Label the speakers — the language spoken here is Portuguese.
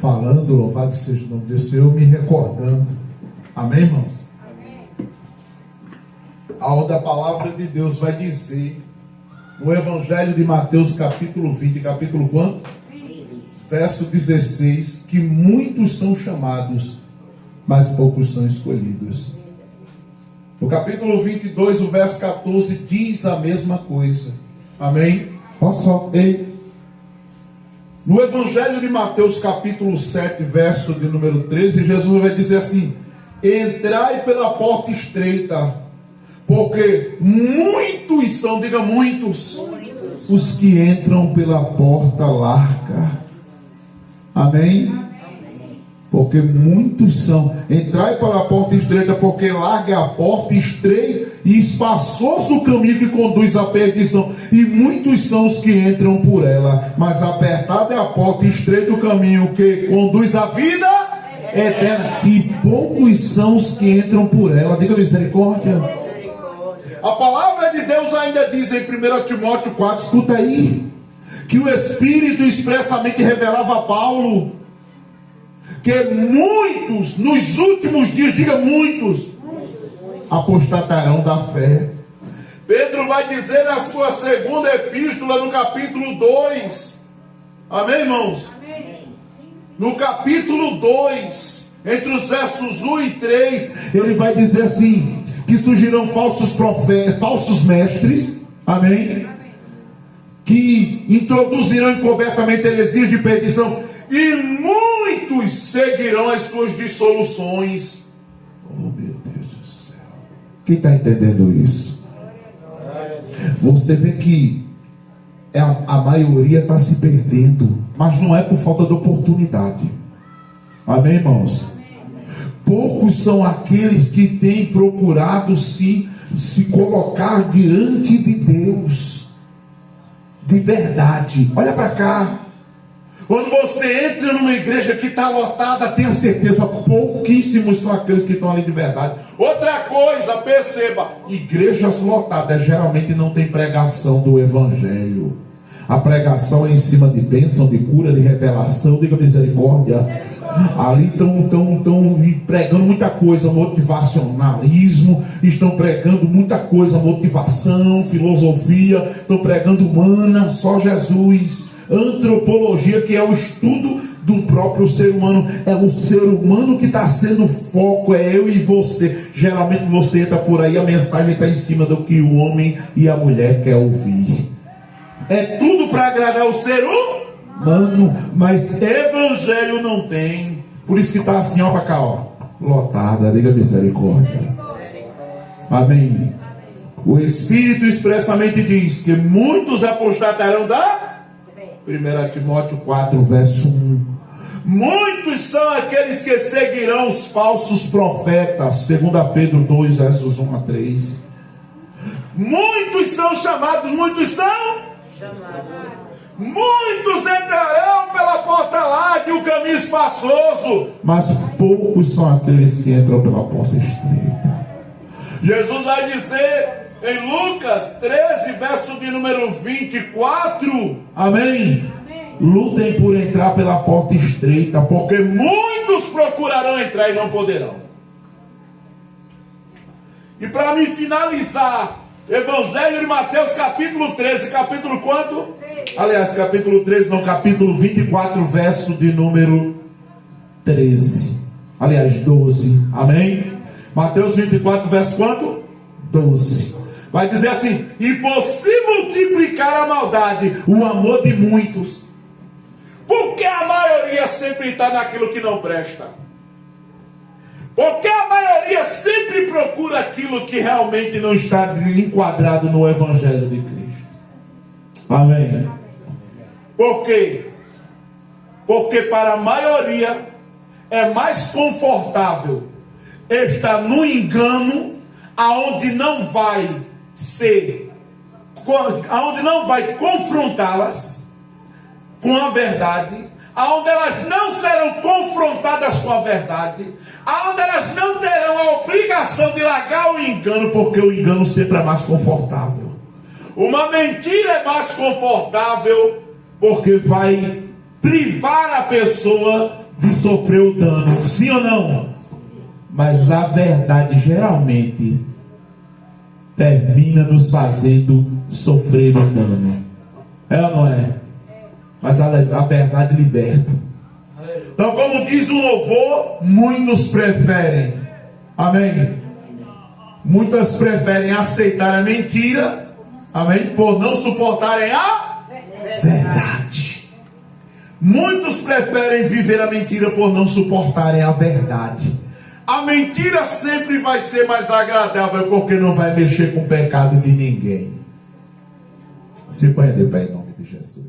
Speaker 1: falando, louvado seja o nome do Senhor, me recordando. Amém, irmãos? Amém. Aonde a palavra de Deus vai dizer, no Evangelho de Mateus, capítulo 20, capítulo quanto? 20. Verso 16, que muitos são chamados, mas poucos são escolhidos. No capítulo 22, o verso 14, diz a mesma coisa. Amém? Olha só, ei. No Evangelho de Mateus, capítulo 7, verso de número 13, Jesus vai dizer assim: entrai pela porta estreita, porque muitos são, diga muitos, os que entram pela porta larga. Amém? Porque muitos são. Entrai pela porta estreita, porque larga é a porta estreita e espaçoso o caminho que conduz à perdição, e muitos são os que entram por ela. Mas apertada é a porta, estreito o caminho que conduz à vida eterna, e poucos são os que entram por ela. Diga misericórdia. A palavra de Deus ainda diz em 1 Timóteo 4, escuta aí, que o Espírito expressamente revelava a Paulo que muitos, nos últimos dias, diga muitos, apostatarão da fé. Pedro vai dizer na sua segunda epístola, no capítulo 2, amém, irmãos? Amém. No capítulo 2, entre os versos 1 e 3, ele vai dizer assim, que surgirão falsos profetas, falsos mestres, amém? Que introduzirão encobertamente heresias de perdição, e muitos seguirão as suas dissoluções. Oh, meu Deus do céu. Quem está entendendo isso? Você vê que a maioria está se perdendo, mas não é por falta de oportunidade. Amém, irmãos? Poucos são aqueles que têm procurado se colocar diante de Deus de verdade. Olha para cá. Quando você entra numa igreja que está lotada, tenha certeza, pouquíssimos são aqueles que estão ali de verdade. Outra coisa, perceba, igrejas lotadas geralmente não tem pregação do Evangelho. A pregação é em cima de bênção, de cura, de revelação, diga misericórdia. Ali estão pregando muita coisa, motivacionalismo, estão pregando muita coisa, motivação, filosofia, estão pregando humana, só Jesus. Antropologia, que é o estudo do próprio ser humano. É o ser humano que está sendo foco, é eu e você. Geralmente você entra por aí, a mensagem está em cima do que o homem e a mulher quer ouvir. É tudo para agradar o ser humano, mas evangelho não tem. Por isso que está assim, ó, para cá, ó, lotada, diga misericórdia. Amém. O Espírito expressamente diz que muitos apostatarão da 1 Timóteo 4, verso 1. Muitos são aqueles que seguirão os falsos profetas. 2 Pedro 2, versos 1 a 3. Muitos são chamados, muitos são chamados. Muitos entrarão pela porta larga e o caminho espaçoso, mas poucos são aqueles que entram pela porta estreita. Jesus vai dizer em Lucas 13, verso de número 24, amém? Lutem por entrar pela porta estreita, porque muitos procurarão entrar e não poderão. E para me finalizar, Evangelho de Mateus, capítulo 13, capítulo quanto? Aliás, capítulo 13, não, capítulo 24, verso de número 13. Aliás, 12, amém? Mateus 24, verso quanto? 12. Vai dizer assim: e por se multiplicar a maldade, o amor de muitos. Porque a maioria sempre está naquilo que não presta. Porque a maioria sempre procura aquilo que realmente não está enquadrado no Evangelho de Cristo. Amém. Por quê? Porque para a maioria é mais confortável estar no engano, aonde não vai confrontá-las com a verdade, aonde elas não serão confrontadas com a verdade, aonde elas não terão a obrigação de largar o engano, porque o engano sempre é mais confortável. Uma mentira é mais confortável porque vai privar a pessoa de sofrer o dano, sim ou não? Mas a verdade geralmente termina nos fazendo sofrer o dano. É ou não é? Mas a verdade liberta. Então, como diz o louvor, muitos preferem, amém? Muitas preferem aceitar a mentira, amém? Por não suportarem a verdade. Muitos preferem viver a mentira por não suportarem a verdade. A mentira sempre vai ser mais agradável porque não vai mexer com o pecado de ninguém. Se ponha de pé em nome de Jesus.